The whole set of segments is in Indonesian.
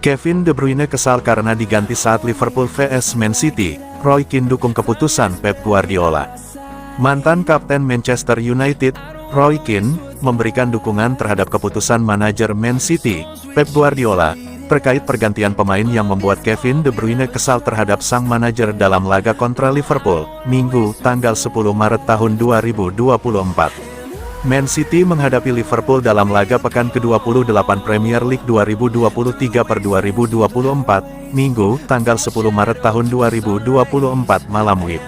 Kevin De Bruyne kesal karena diganti saat Liverpool vs Man City. Roy Keane dukung keputusan Pep Guardiola. Mantan kapten Manchester United, Roy Keane, memberikan dukungan terhadap keputusan manajer Man City, Pep Guardiola, terkait pergantian pemain yang membuat Kevin De Bruyne kesal terhadap sang manajer dalam laga kontra Liverpool, Minggu, tanggal 10 Maret tahun 2024. Man City menghadapi Liverpool dalam laga pekan ke-28 Premier League 2023/2024, Minggu, tanggal 10 Maret tahun 2024 malam WIB.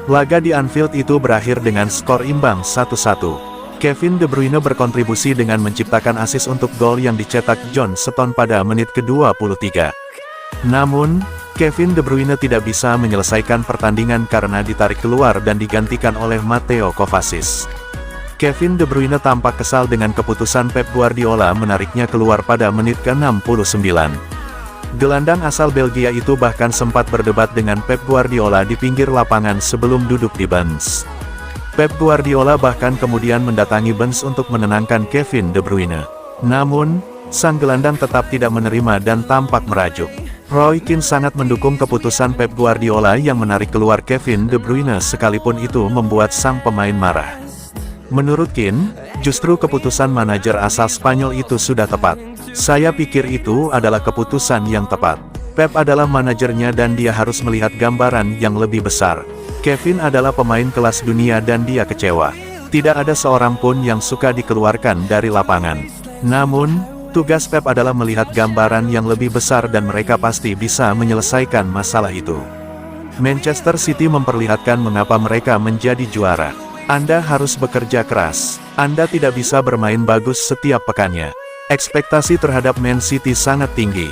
Laga di Anfield itu berakhir dengan skor imbang 1-1. Kevin De Bruyne berkontribusi dengan menciptakan assist untuk gol yang dicetak John Stones pada menit ke-23. Namun, Kevin De Bruyne tidak bisa menyelesaikan pertandingan karena ditarik keluar dan digantikan oleh Mateo Kovacic. Kevin De Bruyne tampak kesal dengan keputusan Pep Guardiola menariknya keluar pada menit ke-69. Gelandang asal Belgia itu bahkan sempat berdebat dengan Pep Guardiola di pinggir lapangan sebelum duduk di bench. Pep Guardiola bahkan kemudian mendatangi bench untuk menenangkan Kevin De Bruyne. Namun, sang gelandang tetap tidak menerima dan tampak merajuk. Roy Keane sangat mendukung keputusan Pep Guardiola yang menarik keluar Kevin De Bruyne sekalipun itu membuat sang pemain marah. Menurut Keane, justru keputusan manajer asal Spanyol itu sudah tepat. Saya pikir itu adalah keputusan yang tepat. Pep adalah manajernya dan dia harus melihat gambaran yang lebih besar. Kevin adalah pemain kelas dunia dan dia kecewa. Tidak ada seorang pun yang suka dikeluarkan dari lapangan. Namun, tugas Pep adalah melihat gambaran yang lebih besar dan mereka pasti bisa menyelesaikan masalah itu. Manchester City memperlihatkan mengapa mereka menjadi juara. Anda harus bekerja keras. Anda tidak bisa bermain bagus setiap pekannya. Ekspektasi terhadap Man City sangat tinggi.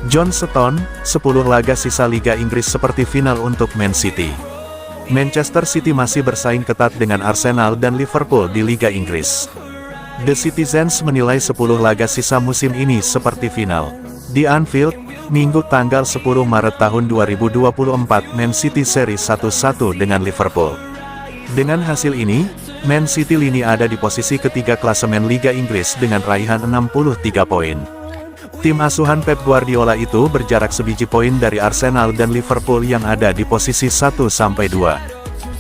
John Stones, 10 laga sisa Liga Inggris seperti final untuk Man City. Manchester City masih bersaing ketat dengan Arsenal dan Liverpool di Liga Inggris. The Citizens menilai 10 laga sisa musim ini seperti final. Di Anfield, Minggu tanggal 10 Maret tahun 2024 Man City seri 1-1 dengan Liverpool. Dengan hasil ini, Man City lini ada di posisi ketiga klasemen Liga Inggris dengan raihan 63 poin. Tim asuhan Pep Guardiola itu berjarak sebiji poin dari Arsenal dan Liverpool yang ada di posisi 1-2.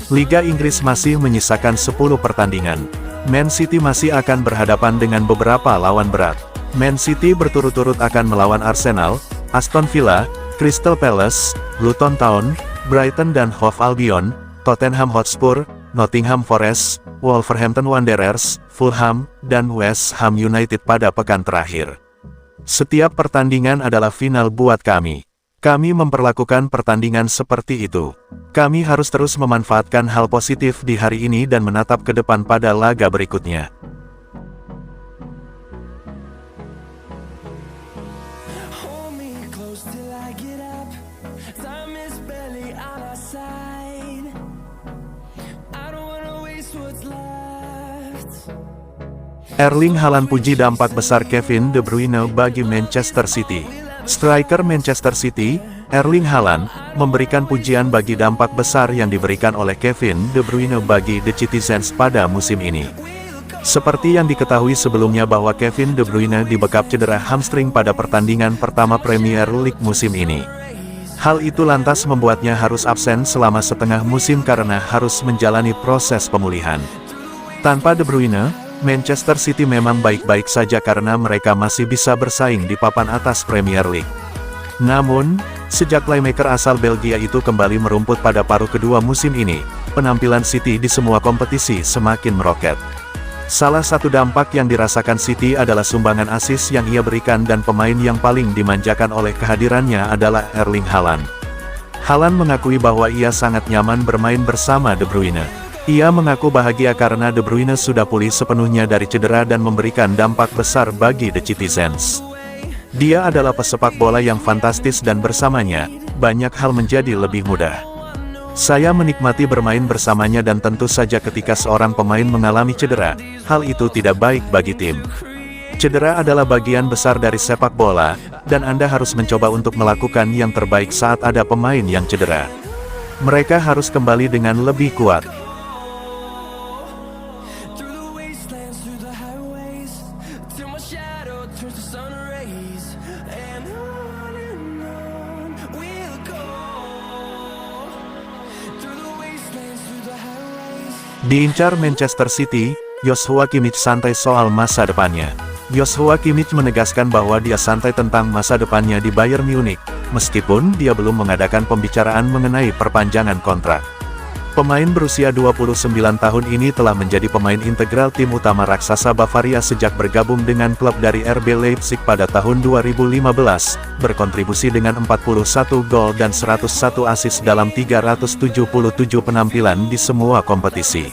Liga Inggris masih menyisakan 10 pertandingan. Man City masih akan berhadapan dengan beberapa lawan berat. Man City berturut-turut akan melawan Arsenal, Aston Villa, Crystal Palace, Luton Town, Brighton dan Hove Albion, Tottenham Hotspur, Nottingham Forest, Wolverhampton Wanderers, Fulham, dan West Ham United pada pekan terakhir. Setiap pertandingan adalah final buat kami. Kami memperlakukan pertandingan seperti itu. Kami harus terus memanfaatkan hal positif di hari ini dan menatap ke depan pada laga berikutnya. Erling Haaland puji dampak besar Kevin De Bruyne bagi Manchester City. Striker Manchester City, Erling Haaland, memberikan pujian bagi dampak besar yang diberikan oleh Kevin De Bruyne bagi The Citizens pada musim ini. Seperti yang diketahui sebelumnya bahwa Kevin De Bruyne dibekap cedera hamstring pada pertandingan pertama Premier League musim ini. Hal itu lantas membuatnya harus absen selama setengah musim karena harus menjalani proses pemulihan. Tanpa De Bruyne, Manchester City memang baik-baik saja karena mereka masih bisa bersaing di papan atas Premier League. Namun, sejak playmaker asal Belgia itu kembali merumput pada paruh kedua musim ini, penampilan City di semua kompetisi semakin meroket. Salah satu dampak yang dirasakan City adalah sumbangan assist yang ia berikan dan pemain yang paling dimanjakan oleh kehadirannya adalah Erling Haaland. Haaland mengakui bahwa ia sangat nyaman bermain bersama De Bruyne. Ia mengaku bahagia karena De Bruyne sudah pulih sepenuhnya dari cedera dan memberikan dampak besar bagi The Citizens. Dia adalah pesepak bola yang fantastis dan bersamanya, banyak hal menjadi lebih mudah. Saya menikmati bermain bersamanya dan tentu saja ketika seorang pemain mengalami cedera, hal itu tidak baik bagi tim. Cedera adalah bagian besar dari sepak bola, dan Anda harus mencoba untuk melakukan yang terbaik saat ada pemain yang cedera. Mereka harus kembali dengan lebih kuat. Diincar Manchester City, Joshua Kimmich santai soal masa depannya. Joshua Kimmich menegaskan bahwa dia santai tentang masa depannya di Bayern Munich, meskipun dia belum mengadakan pembicaraan mengenai perpanjangan kontrak. Pemain berusia 29 tahun ini telah menjadi pemain integral tim utama raksasa Bavaria sejak bergabung dengan klub dari RB Leipzig pada tahun 2015, berkontribusi dengan 41 gol dan 101 assist dalam 377 penampilan di semua kompetisi.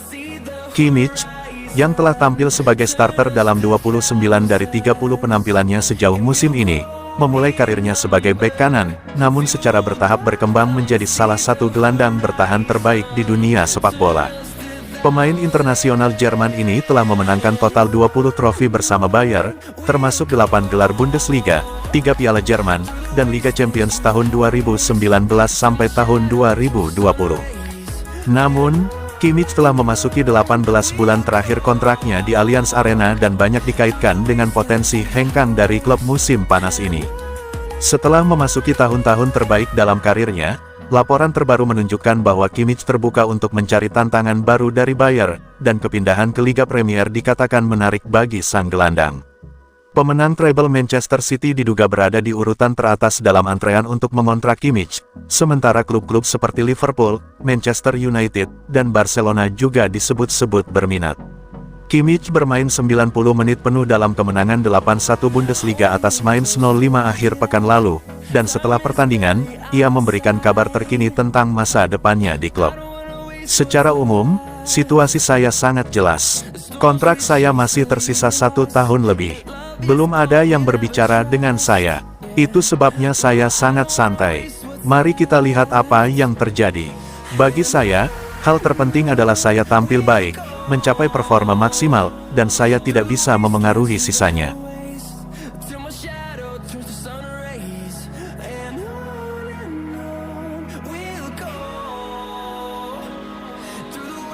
Kimmich, yang telah tampil sebagai starter dalam 29 dari 30 penampilannya sejauh musim ini, memulai karirnya sebagai bek kanan, namun secara bertahap berkembang menjadi salah satu gelandang bertahan terbaik di dunia sepak bola. Pemain internasional Jerman ini telah memenangkan total 20 trofi bersama Bayer, termasuk 8 gelar Bundesliga, 3 Piala Jerman, dan Liga Champions tahun 2019 sampai tahun 2020. Namun, Kimmich telah memasuki 18 bulan terakhir kontraknya di Allianz Arena dan banyak dikaitkan dengan potensi hengkang dari klub musim panas ini. Setelah memasuki tahun-tahun terbaik dalam karirnya, laporan terbaru menunjukkan bahwa Kimmich terbuka untuk mencari tantangan baru dari Bayer, dan kepindahan ke Liga Premier dikatakan menarik bagi sang gelandang. Pemenang treble Manchester City diduga berada di urutan teratas dalam antrean untuk mengontrak Kimmich, sementara klub-klub seperti Liverpool, Manchester United, dan Barcelona juga disebut-sebut berminat. Kimmich bermain 90 menit penuh dalam kemenangan 8-1 Bundesliga atas Mainz 05 akhir pekan lalu, dan setelah pertandingan, ia memberikan kabar terkini tentang masa depannya di klub. Secara umum, situasi saya sangat jelas. Kontrak saya masih tersisa 1 tahun lebih. Belum ada yang berbicara dengan saya. Itu sebabnya saya sangat santai. Mari kita lihat apa yang terjadi. Bagi saya, hal terpenting adalah saya tampil baik, mencapai performa maksimal, dan saya tidak bisa memengaruhi sisanya.